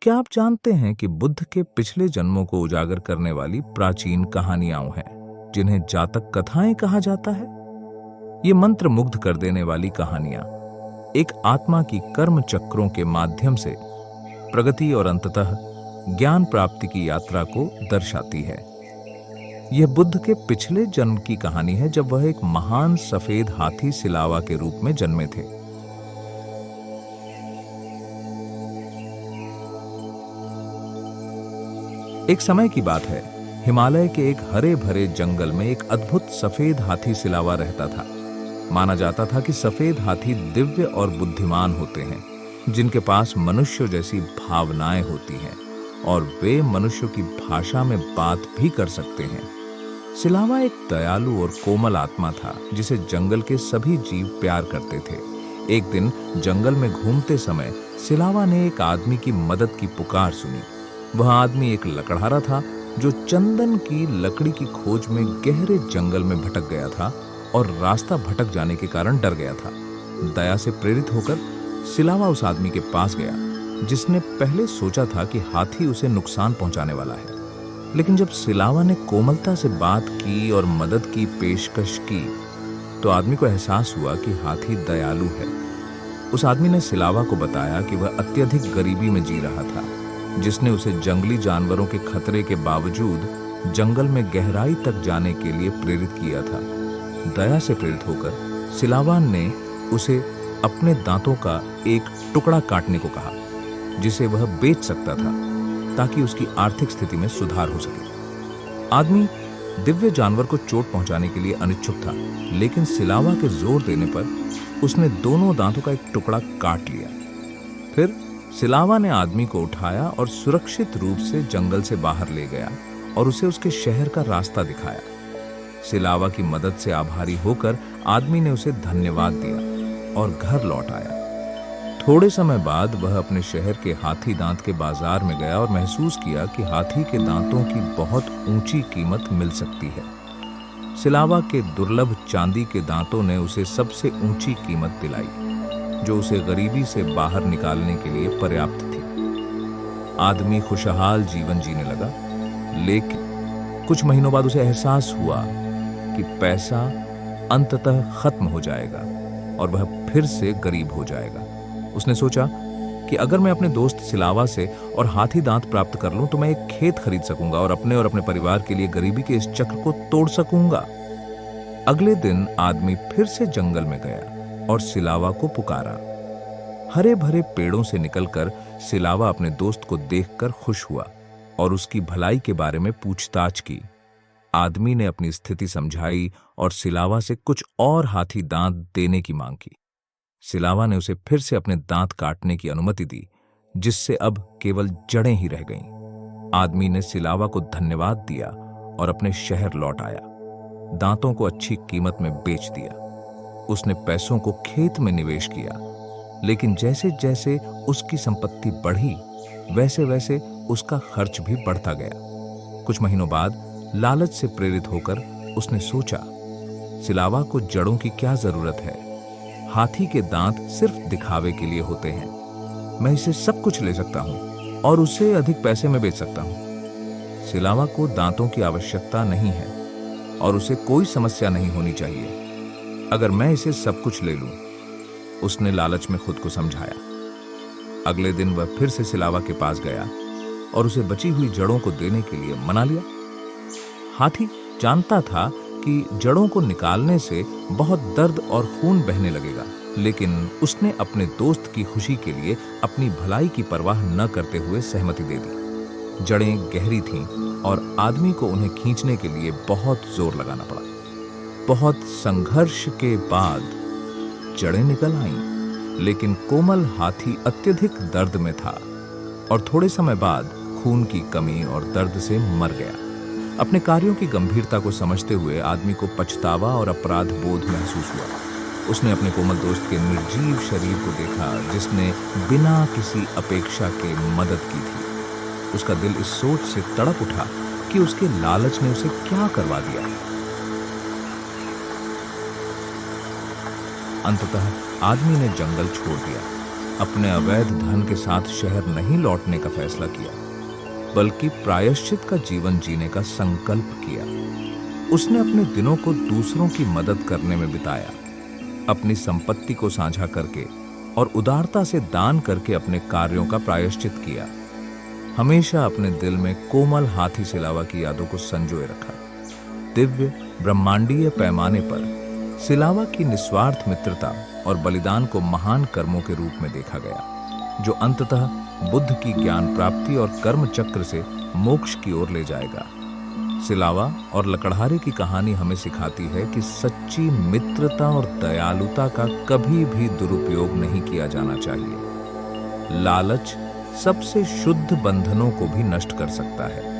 क्या आप जानते हैं कि बुद्ध के पिछले जन्मों को उजागर करने वाली प्राचीन कहानियां हैं, जिन्हें जातक कथाएं कहा जाता है? ये मंत्र मुग्ध कर देने वाली कहानियां एक आत्मा की कर्म चक्रों के माध्यम से प्रगति और अंततः ज्ञान प्राप्ति की यात्रा को दर्शाती है। यह बुद्ध के पिछले जन्म की कहानी है, जब वह एक महान सफेद हाथी सिलावा के रूप में जन्मे थे। एक समय की बात है, हिमालय के एक हरे भरे जंगल में एक अद्भुत सफेद हाथी सिलावा रहता था। माना जाता था कि सफेद हाथी दिव्य और बुद्धिमान होते हैं, जिनके पास मनुष्य जैसी भावनाएं होती हैं और वे मनुष्यों की भाषा में बात भी कर सकते हैं। सिलावा एक दयालु और कोमल आत्मा था, जिसे जंगल के सभी जीव प्यार करते थे। एक दिन जंगल में घूमते समय सिलावा ने एक आदमी की मदद की पुकार सुनी। वह आदमी एक लकड़हारा था, जो चंदन की लकड़ी की खोज में गहरे जंगल में भटक गया था और रास्ता भटक जाने के कारण डर गया था। दया से प्रेरित होकर सिलावा उस आदमी के पास गया, जिसने पहले सोचा था कि हाथी उसे नुकसान पहुंचाने वाला है। लेकिन जब सिलावा ने कोमलता से बात की और मदद की पेशकश की, तो आदमी को एहसास हुआ कि हाथी दयालु है। उस आदमी ने सिलावा को बताया कि वह अत्यधिक गरीबी में जी रहा था, जिसने उसे जंगली जानवरों के खतरे के बावजूद जंगल में गहराई तक जाने के लिए प्रेरित किया था। दया से प्रेरित होकर सिलावा ने उसे अपने दांतों का एक टुकड़ा काटने को कहा, जिसे वह बेच सकता था, ताकि उसकी आर्थिक स्थिति में सुधार हो सके। आदमी दिव्य जानवर को चोट पहुंचाने के लिए अनिच्छुक था, लेकिन सिलावा के जोर देने पर उसने दोनों दांतों का एक टुकड़ा काट लिया। फिर सिलावा ने आदमी को उठाया और सुरक्षित रूप से जंगल से बाहर ले गया और उसे उसके शहर का रास्ता दिखाया। सिलावा की मदद से आभारी होकर आदमी ने उसे धन्यवाद दिया और घर लौट आया। थोड़े समय बाद वह अपने शहर के हाथी दांत के बाजार में गया और महसूस किया कि हाथी के दांतों की बहुत ऊंची कीमत मिल सकती है। सिलावा के दुर्लभ चांदी के दांतों ने उसे सबसे ऊंची कीमत दिलाई, जो उसे गरीबी से बाहर निकालने के लिए पर्याप्त थी। आदमी खुशहाल जीवन जीने लगा, लेकिन कुछ महीनों बाद उसे एहसास हुआ कि पैसा अंततः खत्म हो जाएगा और वह फिर से गरीब हो जाएगा। उसने सोचा कि अगर मैं अपने दोस्त सिलावा से और हाथी दांत प्राप्त कर लूं, तो मैं एक खेत खरीद सकूंगा और अपने परिवार के लिए गरीबी के इस चक्र को तोड़ सकूंगा। अगले दिन आदमी फिर से जंगल में गया और सिलावा को पुकारा। हरे भरे पेड़ों से निकलकर सिलावा अपने दोस्त को देखकर खुश हुआ और उसकी भलाई के बारे में पूछताछ की। आदमी ने अपनी स्थिति समझाई और सिलावा से कुछ और हाथी दांत देने की मांग की। सिलावा ने उसे फिर से अपने दांत काटने की अनुमति दी, जिससे अब केवल जड़ें ही रह गईं। आदमी ने सिलावा को धन्यवाद दिया और अपने शहर लौट आया। दांतों को अच्छी कीमत में बेच दिया। उसने पैसों को खेत में निवेश किया, लेकिन जैसे जैसे उसकी संपत्ति बढ़ी, वैसे वैसे उसका खर्च भी बढ़ता गया। कुछ महीनों बाद लालच से प्रेरित होकर उसने सोचा, सिलावा को जड़ों की क्या जरूरत है? हाथी के दांत सिर्फ दिखावे के लिए होते हैं। मैं इसे सब कुछ ले सकता हूं और उसे अधिक पैसे में बेच सकता हूं। सिलावा को दांतों की आवश्यकता नहीं है और उसे कोई समस्या नहीं होनी चाहिए अगर मैं इसे सब कुछ ले लूं, उसने लालच में खुद को समझाया। अगले दिन वह फिर से सिलावा के पास गया और उसे बची हुई जड़ों को देने के लिए मना लिया। हाथी जानता था कि जड़ों को निकालने से बहुत दर्द और खून बहने लगेगा, लेकिन उसने अपने दोस्त की खुशी के लिए अपनी भलाई की परवाह न करते हुए सहमति दे दी। जड़ें गहरी थीं और आदमी को उन्हें खींचने के लिए बहुत जोर लगाना पड़ा। बहुत संघर्ष के बाद जड़ें निकल आईं, लेकिन कोमल हाथी अत्यधिक दर्द में था और थोड़े समय बाद खून की कमी और दर्द से मर गया। अपने कार्यों की गंभीरता को समझते हुए आदमी को पछतावा और अपराध बोध महसूस हुआ। उसने अपने कोमल दोस्त के निर्जीव शरीर को देखा, जिसने बिना किसी अपेक्षा के मदद की थी। उसका दिल इस सोच से तड़प उठा कि उसके लालच ने उसे क्या करवा दिया। अंततः आदमी ने जंगल छोड़ दिया अपने अवैध धन के साथ शहर नहीं लौटने का फैसला किया, बल्कि प्रायश्चित का जीवन जीने का संकल्प किया। उसने अपने दिनों को दूसरों की मदद करने में बिताया, अपनी संपत्ति को साझा करके और उदारता से दान करके अपने कार्यों का प्रायश्चित किया। हमेशा अपने दिल में कोमल हाथी सिलावा की यादों को संजोए रखा। दिव्य ब्रह्मांडीय पैमाने पर सिलावा की निस्वार्थ मित्रता और बलिदान को महान कर्मों के रूप में देखा गया, जो अंततः बुद्ध की ज्ञान प्राप्ति और कर्म चक्र से मोक्ष की ओर ले जाएगा। सिलावा और लकड़हारे की कहानी हमें सिखाती है कि सच्ची मित्रता और दयालुता का कभी भी दुरुपयोग नहीं किया जाना चाहिए। लालच सबसे शुद्ध बंधनों को भी नष्ट कर सकता है।